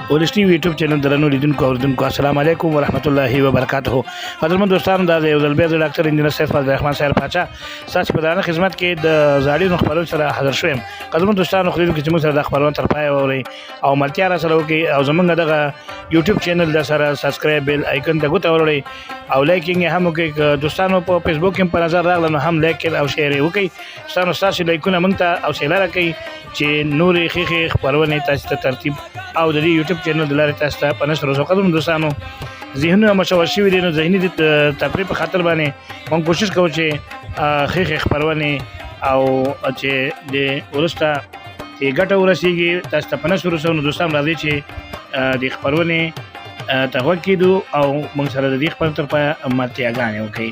ولسټي یوټیوب چینل درنو لیدونکو اوریدونکو السلام علیکم ورحمت الله وبرکاته. حضرت دوستان دا یو ځل بیا د ډاکټر انجنیر سید فضل الرحمن صاحب پاچا ساس په دانه خدمت کې د زاړي خبرو سره حاضر شوم. حضرت دوستان خو دې چې موږ سره د خبرونو تر پای اوري او ملتیا را سره وکي او زمونږ دغه یوټیوب چینل د سره سبسکرایب بیل آیکن ته ګوت اوري او لایکینګ هم وکي. دوستانو په فیسبوک کې په نظر راغله نو هم لایک او شیر وکي. تاسو لایکونه مونږ ته او شیر راکړئ چې نورې خېخې خبرونه تاسو ته ترتیب او د یوټیوب چینل د لارې تاسو ته په نشر او قدم دوستانو ذهنونه مشوش شوي دي نو ذهني تفریح په خاطر باندې موږ کوشش کوو چې خېخې خبرونه او چې د ورسته چې ګټه ورسیږي تاسو ته په نشر او دوستان راځي چې د خبرونه ته وکیدو او موږ سره د دې خبرو تر پای ماتیاګانې وکړي.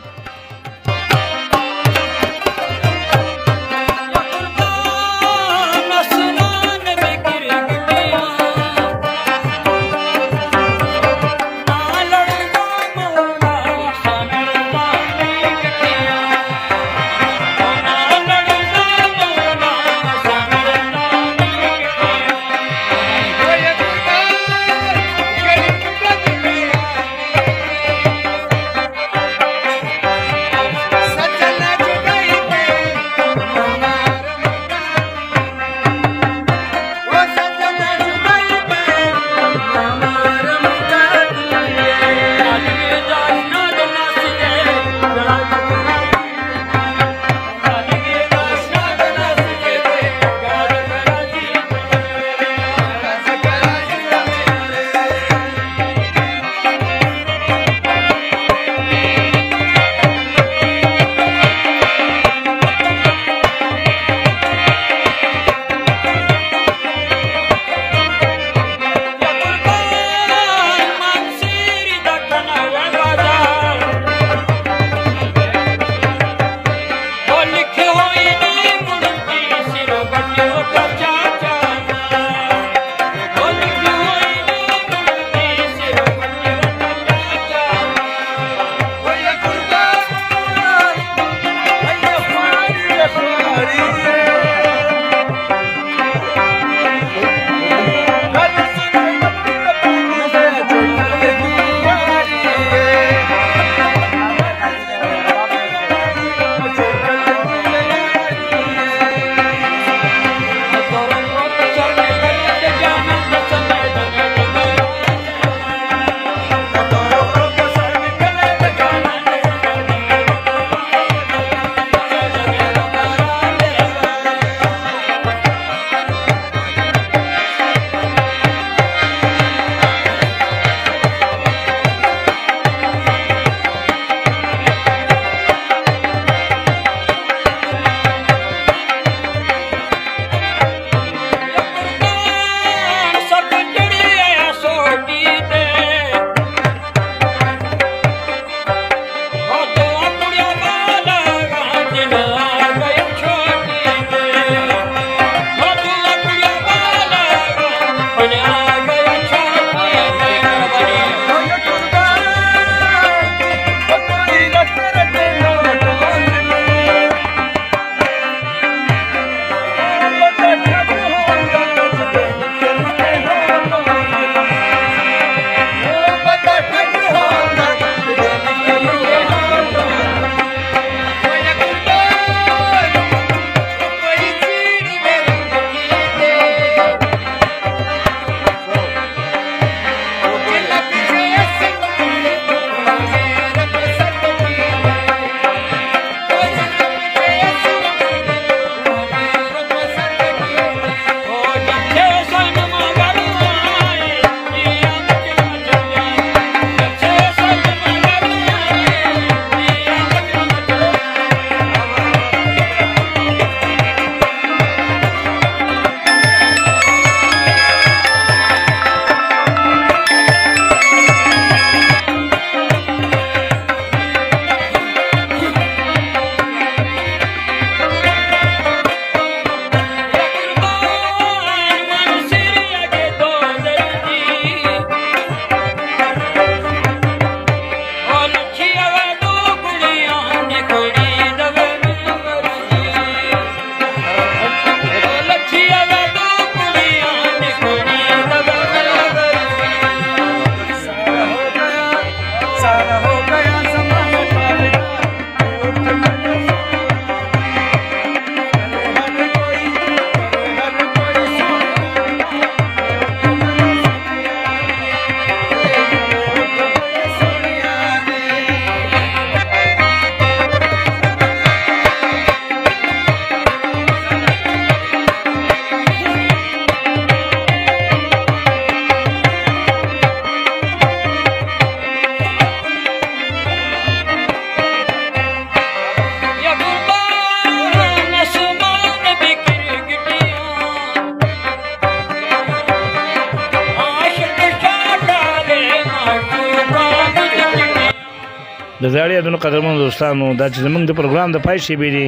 د زاړه یادونو قدرمنو دوستانو دا چې زموږ د پروګرام د پای شیبې دي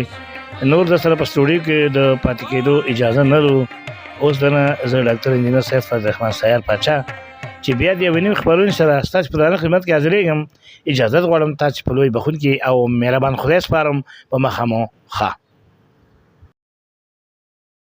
نور د سره په سټوډیو کې د پاتې کېدو اجازه نه لرو. اوس دنه زه ډاکټر انجینر سید فضل الرحمن سیار پاچا چې بیا د یوې نوې خپرونې سره ستاسو په درانه خدمت کې حاضرېږم. اجازه غواړم تاسو په لوی بخښونکي او مهربان خدای سپارم. په مخه مو ښه.